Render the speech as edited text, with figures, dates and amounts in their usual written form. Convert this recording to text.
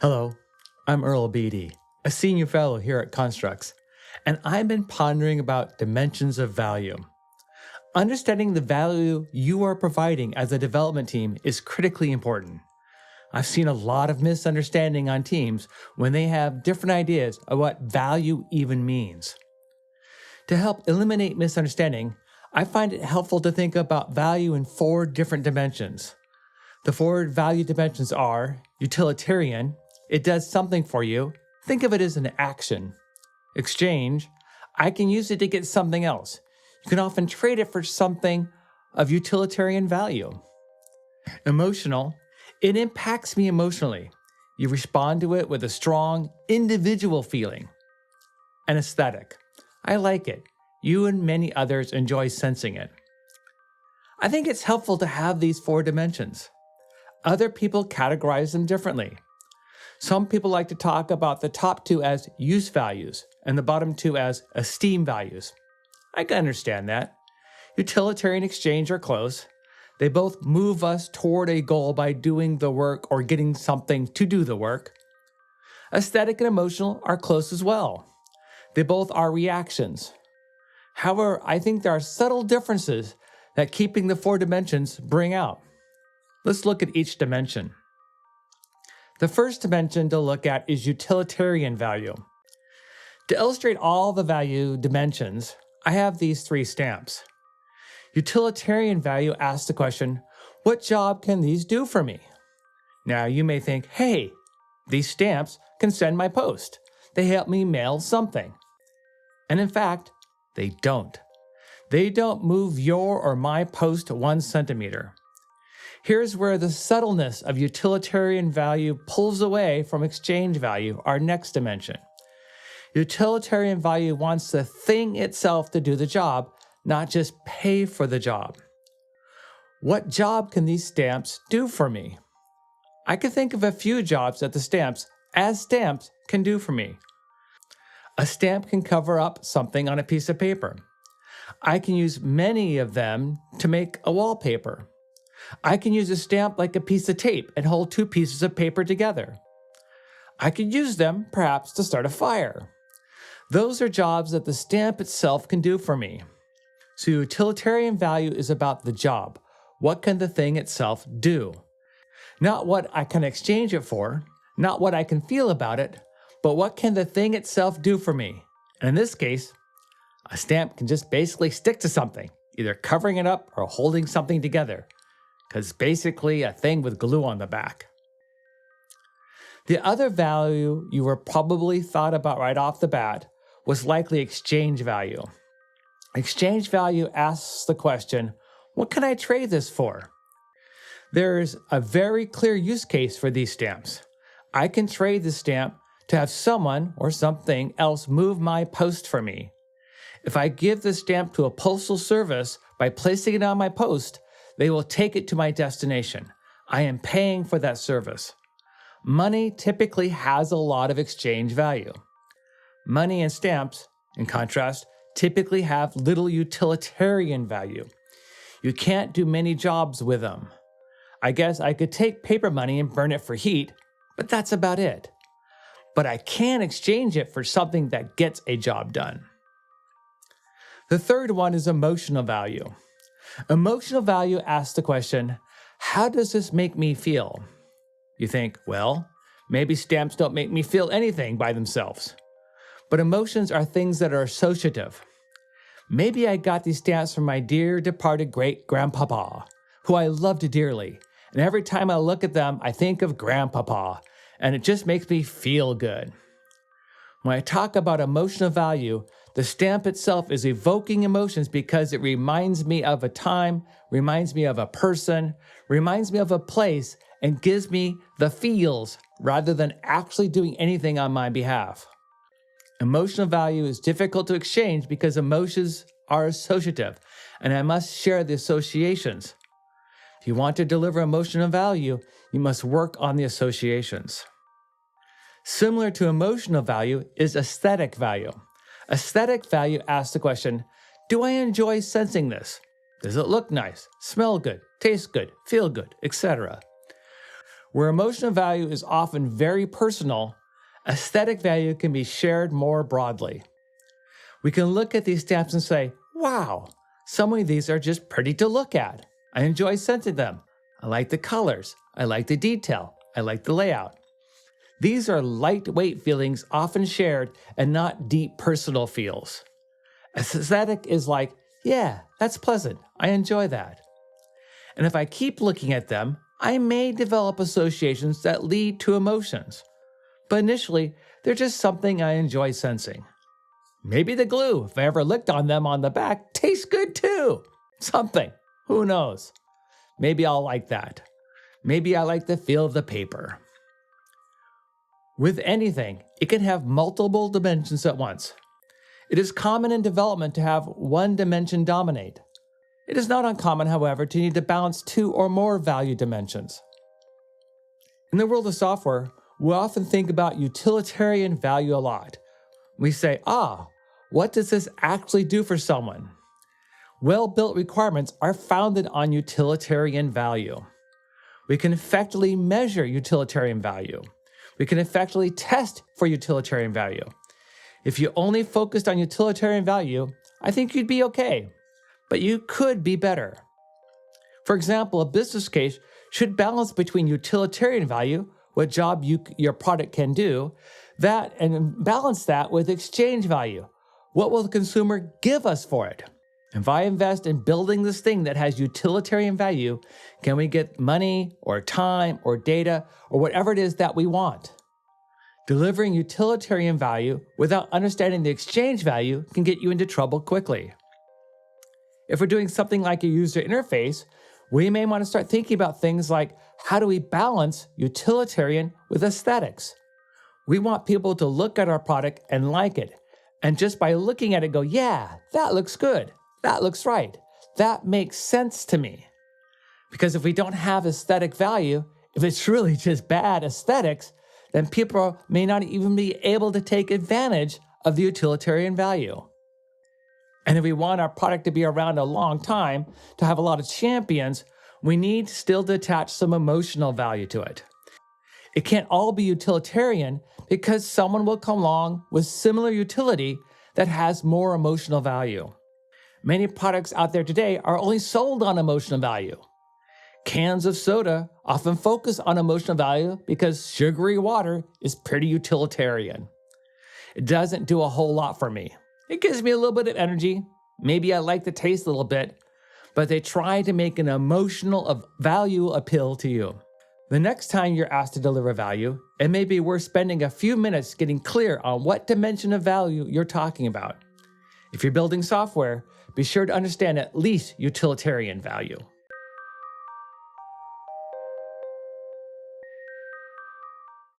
Hello, I'm Earl Beede, a senior fellow here at Construx, and I've been pondering about dimensions of value. Understanding the value you are providing as a development team is critically important. I've seen a lot of misunderstanding on teams when they have different ideas of what value even means. To help eliminate misunderstanding, I find it helpful to think about value in 4 different dimensions. The 4 value dimensions are utilitarian, it does something for you, think of it as an action. Exchange, I can use it to get something else. You can often trade it for something of utilitarian value. Emotional, it impacts me emotionally. You respond to it with a strong individual feeling. And aesthetic, I like it. You and many others enjoy sensing it. I think it's helpful to have these 4 dimensions. Other people categorize them differently. Some people like to talk about the top 2 as use values and the bottom 2 as esteem values. I can understand that. Utilitarian exchange are close. They both move us toward a goal by doing the work or getting something to do the work. Aesthetic and emotional are close as well. They both are reactions. However, I think there are subtle differences that keeping the 4 dimensions bring out. Let's look at each dimension. The first dimension to look at is utilitarian value. To illustrate all the value dimensions, I have these 3 stamps. Utilitarian value asks the question, what job can these do for me? Now you may think, hey, these stamps can send my post. They help me mail something. And in fact, they don't. They don't move your or my post 1 centimeter. Here's where the subtleness of utilitarian value pulls away from exchange value, our next dimension. Utilitarian value wants the thing itself to do the job, not just pay for the job. What job can these stamps do for me? I can think of a few jobs that the stamps, as stamps, can do for me. A stamp can cover up something on a piece of paper. I can use many of them to make a wallpaper. I can use a stamp like a piece of tape and hold 2 pieces of paper together. I could use them, perhaps, to start a fire. Those are jobs that the stamp itself can do for me. So utilitarian value is about the job. What can the thing itself do? Not what I can exchange it for, not what I can feel about it, but what can the thing itself do for me? And in this case, a stamp can just basically stick to something, either covering it up or holding something together, because basically a thing with glue on the back. The other value you were probably thought about right off the bat was likely exchange value. Exchange value asks the question, what can I trade this for? There's a very clear use case for these stamps. I can trade the stamp to have someone or something else move my post for me. If I give the stamp to a postal service by placing it on my post, they will take it to my destination. I am paying for that service. Money typically has a lot of exchange value. Money and stamps, in contrast, typically have little utilitarian value. You can't do many jobs with them. I guess I could take paper money and burn it for heat, but that's about it. But I can exchange it for something that gets a job done. The third one is emotional value. Emotional value asks the question, how does this make me feel? You think, well, maybe stamps don't make me feel anything by themselves. But emotions are things that are associative. Maybe I got these stamps from my dear departed great-grandpapa, who I loved dearly. And every time I look at them, I think of grandpapa, and it just makes me feel good. When I talk about emotional value, the stamp itself is evoking emotions because it reminds me of a time, reminds me of a person, reminds me of a place, and gives me the feels rather than actually doing anything on my behalf. Emotional value is difficult to exchange because emotions are associative, and I must share the associations. If you want to deliver emotional value, you must work on the associations. Similar to emotional value is aesthetic value. Aesthetic value asks the question, do I enjoy sensing this? Does it look nice, smell good, taste good, feel good, etc.? Where emotional value is often very personal, aesthetic value can be shared more broadly. We can look at these stamps and say, wow, some of these are just pretty to look at. I enjoy scenting them. I like the colors. I like the detail. I like the layout. These are lightweight feelings often shared and not deep personal feels. Aesthetic is like, yeah, that's pleasant. I enjoy that. And if I keep looking at them, I may develop associations that lead to emotions. But initially, they're just something I enjoy sensing. Maybe the glue, if I ever licked on them on the back, tastes good too. Something. Who knows? Maybe I'll like that. Maybe I like the feel of the paper. With anything, it can have multiple dimensions at once. It is common in development to have one dimension dominate. It is not uncommon, however, to need to balance two or more value dimensions. In the world of software, we often think about utilitarian value a lot. We say, what does this actually do for someone? Well-built requirements are founded on utilitarian value. We can effectively measure utilitarian value. We can effectively test for utilitarian value. If you only focused on utilitarian value, I think you'd be okay, but you could be better. For example, a business case should balance between utilitarian value, what job your product can do, and balance that with exchange value. What will the consumer give us for it? If I invest in building this thing that has utilitarian value, can we get money or time or data or whatever it is that we want? Delivering utilitarian value without understanding the exchange value can get you into trouble quickly. If we're doing something like a user interface, we may want to start thinking about things like, how do we balance utilitarian with aesthetics? We want people to look at our product and like it, and just by looking at it go, yeah, that looks good. That looks right. That makes sense to me. Because if we don't have aesthetic value, if it's really just bad aesthetics, then people may not even be able to take advantage of the utilitarian value. And if we want our product to be around a long time, to have a lot of champions, we need still to attach some emotional value to it. It can't all be utilitarian because someone will come along with similar utility that has more emotional value. Many products out there today are only sold on emotional value. Cans of soda often focus on emotional value because sugary water is pretty utilitarian. It doesn't do a whole lot for me. It gives me a little bit of energy. Maybe I like the taste a little bit, but they try to make an emotional value appeal to you. The next time you're asked to deliver value, it may be worth spending a few minutes getting clear on what dimension of value you're talking about. If you're building software, be sure to understand at least utilitarian value.